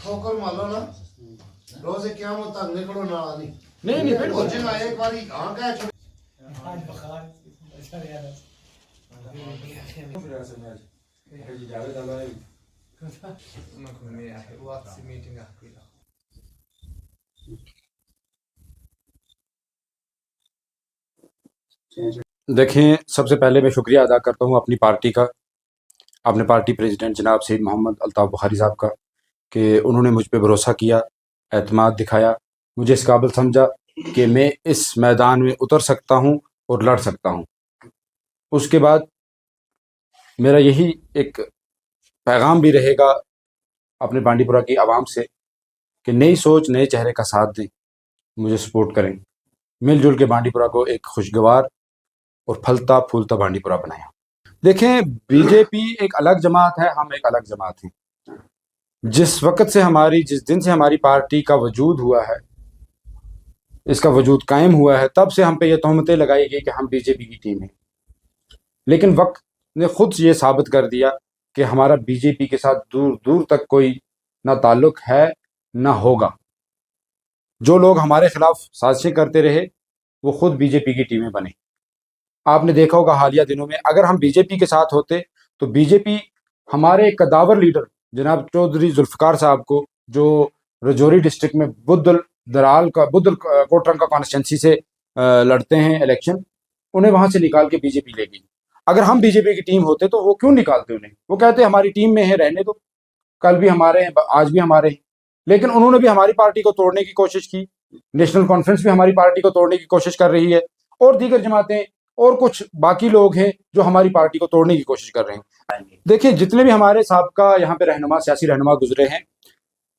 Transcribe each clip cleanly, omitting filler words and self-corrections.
ٹھوکر مارو نا روز قیامت تک نکلو نہ آنی نہیں جنا ایک باری ہاں کہہ دیکھیں، سب سے پہلے میں شکریہ ادا کرتا ہوں اپنی پارٹی کا، اپنے پارٹی پریزیڈنٹ جناب سید محمد الطاف بخاری صاحب کا، کہ انہوں نے مجھ پہ بھروسہ کیا، اعتماد دکھایا، مجھے اس قابل سمجھا کہ میں اس میدان میں اتر سکتا ہوں اور لڑ سکتا ہوں۔ اس کے بعد میرا یہی ایک پیغام بھی رہے گا اپنے بانڈی پورہ کی عوام سے کہ نئی سوچ، نئے چہرے کا ساتھ دیں، مجھے سپورٹ کریں، مل جل کے بانڈی پورہ کو ایک خوشگوار اور پھلتا پھولتا بانڈی پورہ بنائیں۔ دیکھیں، بی جے پی ایک الگ جماعت ہے، ہم ایک الگ جماعت ہیں۔ جس دن سے ہماری پارٹی کا وجود ہوا ہے، اس کا وجود قائم ہوا ہے، تب سے ہم پہ یہ تہمتیں لگائی گئی کہ ہم بی جے پی کی ٹیم ہیں، لیکن وقت نے خود یہ ثابت کر دیا کہ ہمارا بی جے پی کے ساتھ دور دور تک کوئی نہ تعلق ہے نہ ہوگا۔ جو لوگ ہمارے خلاف سازشیں کرتے رہے وہ خود بی جے پی کی ٹیمیں بنے۔ آپ نے دیکھا ہوگا حالیہ دنوں میں اگر ہم بی جے پی کے ساتھ ہوتے تو بی جے پی ہمارے کداور لیڈر جناب چودھری ذوالفقار صاحب کو، جو رجوری ڈسٹرکٹ میں بدل کوٹرنگ کا کانسٹیچنسی سے لڑتے ہیں الیکشن، انہیں وہاں سے نکال کے بی جے پی لے گئی۔ اگر ہم بی جے پی کی ٹیم ہوتے تو وہ کیوں نکالتے انہیں؟ وہ کہتے ہماری ٹیم میں ہیں، رہنے دو، کل بھی ہمارے ہیں، آج بھی ہمارے ہیں۔ لیکن انہوں نے بھی ہماری پارٹی کو توڑنے کی کوشش کی، نیشنل کانفرنس بھی ہماری پارٹی کو توڑنے کی کوشش کر رہی ہے، اور دیگر جماعتیں اور کچھ باقی لوگ ہیں جو ہماری پارٹی کو توڑنے کی کوشش کر رہے ہیں۔ دیکھیں، جتنے بھی ہمارے سابقہ یہاں پہ رہنما، سیاسی رہنما گزرے ہیں،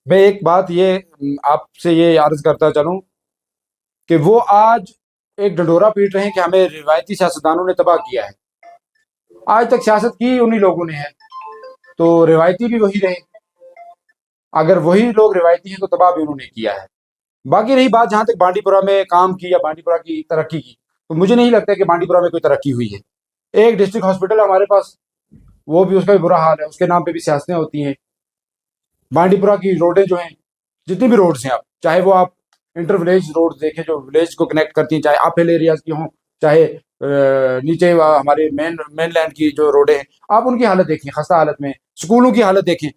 میں ایک بات یہ آپ سے یہ عرض کرتا چلوں کہ وہ آج ایک ڈنڈورا پیٹ رہے ہیں کہ ہمیں روایتی سیاستدانوں نے تباہ کیا ہے۔ آج تک سیاست کی انہی لوگوں نے ہے، تو روایتی بھی وہی رہے۔ اگر وہی لوگ روایتی ہیں تو تباہ بھی انہوں نے کیا ہے۔ باقی رہی بات جہاں تک بانڈی پورہ میں کام کی یا بانڈی پورہ کی ترقی کی، تو مجھے نہیں لگتا کہ بانڈی پورہ میں کوئی ترقی ہوئی ہے۔ ایک ڈسٹرکٹ ہاسپٹل ہمارے پاس، وہ بھی اس کا بھی برا حال ہے، اس کے نام پہ بھی سیاستیں ہوتی ہیں۔ بانڈی پورہ کی روڈیں جو ہیں، جتنی بھی روڈز ہیں، آپ چاہے وہ آپ انٹر ولیج روڈ دیکھیں جو ولیج کو کنیکٹ کرتی ہیں، چاہے آپ ہل ایریاز کی ہوں، چاہے نیچے ہمارے مین لینڈ کی جو روڈیں ہیں، آپ ان کی حالت دیکھیں، خستہ حالت میں۔ اسکولوں کی حالت دیکھیں،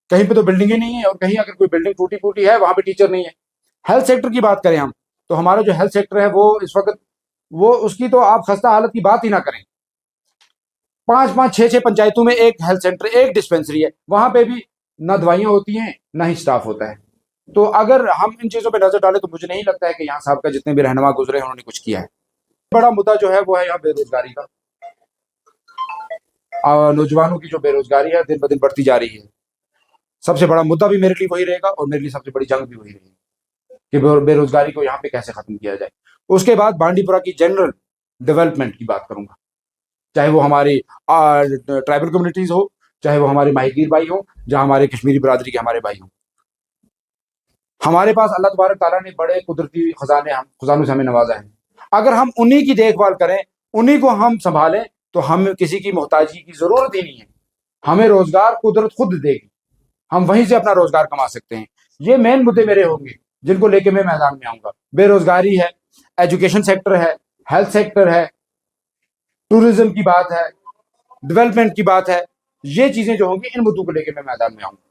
کہیں پہ تو بلڈنگیں نہیں ہیں، اور کہیں اگر کوئی بلڈنگ ٹوٹی پھوٹی ہے وہاں پہ ٹیچر نہیں ہے۔ ہیلتھ سیکٹر کی بات کریں ہم، تو ہمارا جو ہیلتھ سیکٹر ہے وہ اس وقت اس کی تو آپ خستہ حالت کی بات ہی نہ کریں۔ 5 6 پنچایتوں میں ایک ہیلتھ سینٹر، ایک ڈسپینسری ہے، وہاں پہ بھی نہ دوائیاں ہوتی ہیں نہ ہی سٹاف ہوتا ہے۔ تو اگر ہم ان چیزوں پہ نظر ڈالیں تو مجھے نہیں لگتا ہے کہ یہاں صاحب کا جتنے بھی رہنما گزرے ہیں انہوں نے کچھ کیا ہے۔ بڑا مدعا جو ہے وہ ہے یہاں بے روزگاری کا۔ نوجوانوں کی جو بے روزگاری ہے دن بدن بڑھتی جا رہی ہے۔ سب سے بڑا مدعا بھی میرے لیے وہی رہے گا، اور میرے لیے سب سے بڑی جنگ بھی وہی رہے گی کہ بے روزگاری کو یہاں پہ کیسے ختم کیا جائے۔ اس کے بعد بانڈی پورہ کی جنرل ڈیولپمنٹ کی بات کروں گا، چاہے وہ ہماری ٹرائبل کمیونٹیز ہو، چاہے وہ ہمارے ماہی گیر بھائی ہوں، جہاں ہمارے کشمیری برادری کے ہمارے بھائی ہوں۔ ہمارے پاس اللہ تبارک تعالیٰ نے بڑے قدرتی خزانوں سے ہمیں نوازا ہے۔ اگر ہم انہی کی دیکھ بھال کریں، انہی کو ہم سنبھالیں، تو ہم کسی کی محتاجی کی ضرورت ہی نہیں ہے۔ ہمیں روزگار قدرت خود دے گی، ہم وہیں سے اپنا روزگار کما سکتے ہیں۔ یہ مین مدعے میرے ہوں گے جن کو لے کے میں میدان میں آؤں گا۔ بے روزگاری ہے، ایجوکیشن سیکٹر ہے، ہیلتھ سیکٹر ہے، ٹورزم کی بات ہے، ڈیولپمنٹ کی بات ہے۔ یہ چیزیں جو ہوں گی ان مدعوں کو لے کے میں میدان میں آؤں گا۔